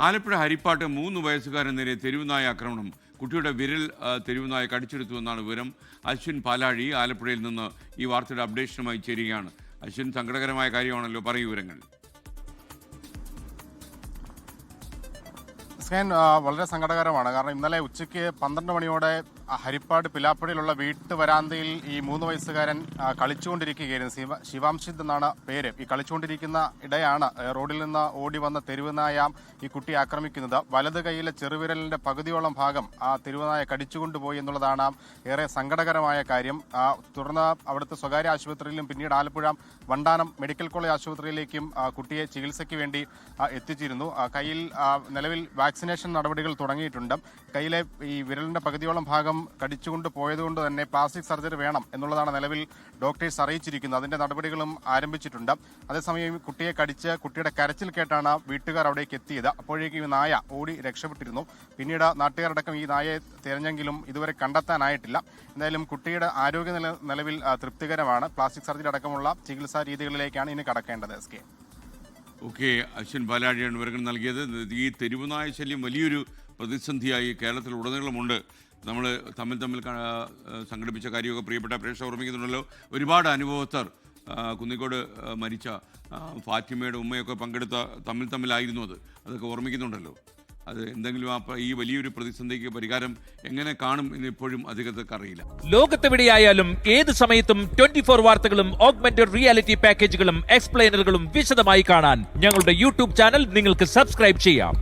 ആലപ്പുഴ ഹരിപ്പാട്ട് 3 വയസ്സുകാരൻ നേരെ തെരുവുനായ ആക്രമണം. കുട്ടിയുടെ വിരൽ തെരുവുനായ കടിച്ചെടുത്തുവെന്നാണ് വിവരം. അശ്വിൻ പാലാഴി ആലപ്പുഴയിൽ നിന്ന് ഈ വാർത്തയുടെ അപ്ഡേഷനുമായി ചേരുകയാണ്. അശ്വിൻ, സങ്കടകരമായ കാര്യമാണല്ലോ, പറയൂ വിവരങ്ങൾ. വളരെ സങ്കടകരമാണ്. കാരണം ഇന്നലെ ഉച്ചയ്ക്ക് 12 മണിയോടെ ഹരിപ്പാട് പിലാപ്പുഴയിലുള്ള വീട്ടുവരാന്തയിൽ ഈ 3 വയസ്സുകാരൻ കളിച്ചുകൊണ്ടിരിക്കുകയായിരുന്നു. ശിവാംശിത് എന്നാണ് പേര്. ഈ കളിച്ചുകൊണ്ടിരിക്കുന്ന ഇടയാണ് റോഡിൽ നിന്ന് ഓടി വന്ന തെരുവുനായ ഈ കുട്ടിയെ ആക്രമിക്കുന്നത്. വലത് കൈയിലെ ചെറുവിരലിന്റെ പകുതിയോളം ഭാഗം ആ തെരുവുനായ കടിച്ചുകൊണ്ടുപോയി എന്നുള്ളതാണ് ഏറെ സങ്കടകരമായ കാര്യം. തുടർന്ന് അവിടുത്തെ സ്വകാര്യ ആശുപത്രിയിലും പിന്നീട് ആലപ്പുഴ വണ്ടാനം മെഡിക്കൽ കോളേജ് ആശുപത്രിയിലേക്കും കുട്ടിയെ ചികിത്സയ്ക്ക് വേണ്ടി എത്തിച്ചിരുന്നു. കയ്യിൽ നിലവിൽ വാക്സിനേഷൻ നടപടികൾ തുടങ്ങിയിട്ടുണ്ട്. കയ്യിലെ ഈ വിരലിന്റെ പകുതിയോളം ഭാഗം കടിച്ചുകൊണ്ട് പോയതുകൊണ്ട് തന്നെ പ്ലാസ്റ്റിക് സർജറി വേണം എന്നുള്ളതാണ് നിലവിൽ ഡോക്ടേഴ്സ് അറിയിച്ചിരിക്കുന്നത്. അതിന്റെ നടപടികളും ആരംഭിച്ചിട്ടുണ്ട്. അതേസമയം കുട്ടിയെ കടിച്ച് കുട്ടിയുടെ കരച്ചിൽ കേട്ടാണ് വീട്ടുകാർ അവിടേക്ക് എത്തിയത്. അപ്പോഴേക്കും ഈ നായ ഓടി രക്ഷപ്പെട്ടിരുന്നു. പിന്നീട് നാട്ടുകാരടക്കം ഈ നായയെ തിരഞ്ഞെങ്കിലും ഇതുവരെ കണ്ടെത്താനായിട്ടില്ല. എന്തായാലും കുട്ടിയുടെ ആരോഗ്യ നിലവിൽ തൃപ്തികരമാണ്. പ്ലാസ്റ്റിക് സർജറി അടക്കമുള്ള ചികിത്സാ രീതികളിലേക്കാണ് ഇനി കടക്കേണ്ടത്. ഓക്കെ, അശ്വിൻ പാലാഴിയാണ് വിവരങ്ങൾ നൽകിയത്. ഈ തെരുവുനായ ശല്യം വലിയൊരു പ്രതിസന്ധിയായി കേരളത്തിൽ ഉടനീളമുണ്ട്. നമ്മൾ തമ്മിൽ സംഘടിപ്പിച്ച കാര്യമൊക്കെ പ്രിയപ്പെട്ട പ്രേക്ഷകർ ഓർമ്മിക്കുന്നുണ്ടല്ലോ. ഒരുപാട് അനുഭവസ്ഥർ കുന്നിക്കോട് മരിച്ച ഫാത്തിമയുടെ ഉമ്മയൊക്കെ പങ്കെടുത്ത തമ്മിലായിരുന്നു അതൊക്കെ ഓർമ്മിക്കുന്നുണ്ടല്ലോ. അത് എന്തെങ്കിലും ഈ വലിയൊരു പ്രതിസന്ധിക്ക് പരിഹാരം എങ്ങനെ കാണും എന്ന് ഇപ്പോഴും അധികൃതർക്ക് അറിയില്ല. ലോകത്തെവിടെയായാലും ഏത് സമയത്തും 24 വാർത്തകളും ഓഗ്മെന്റഡ് റിയാലിറ്റി പാക്കേജുകളും എക്സ്പ്ലെയിനറുകളും വിശദമായി കാണാൻ ഞങ്ങളുടെ യൂട്യൂബ് ചാനൽ നിങ്ങൾക്ക് സബ്സ്ക്രൈബ് ചെയ്യാം.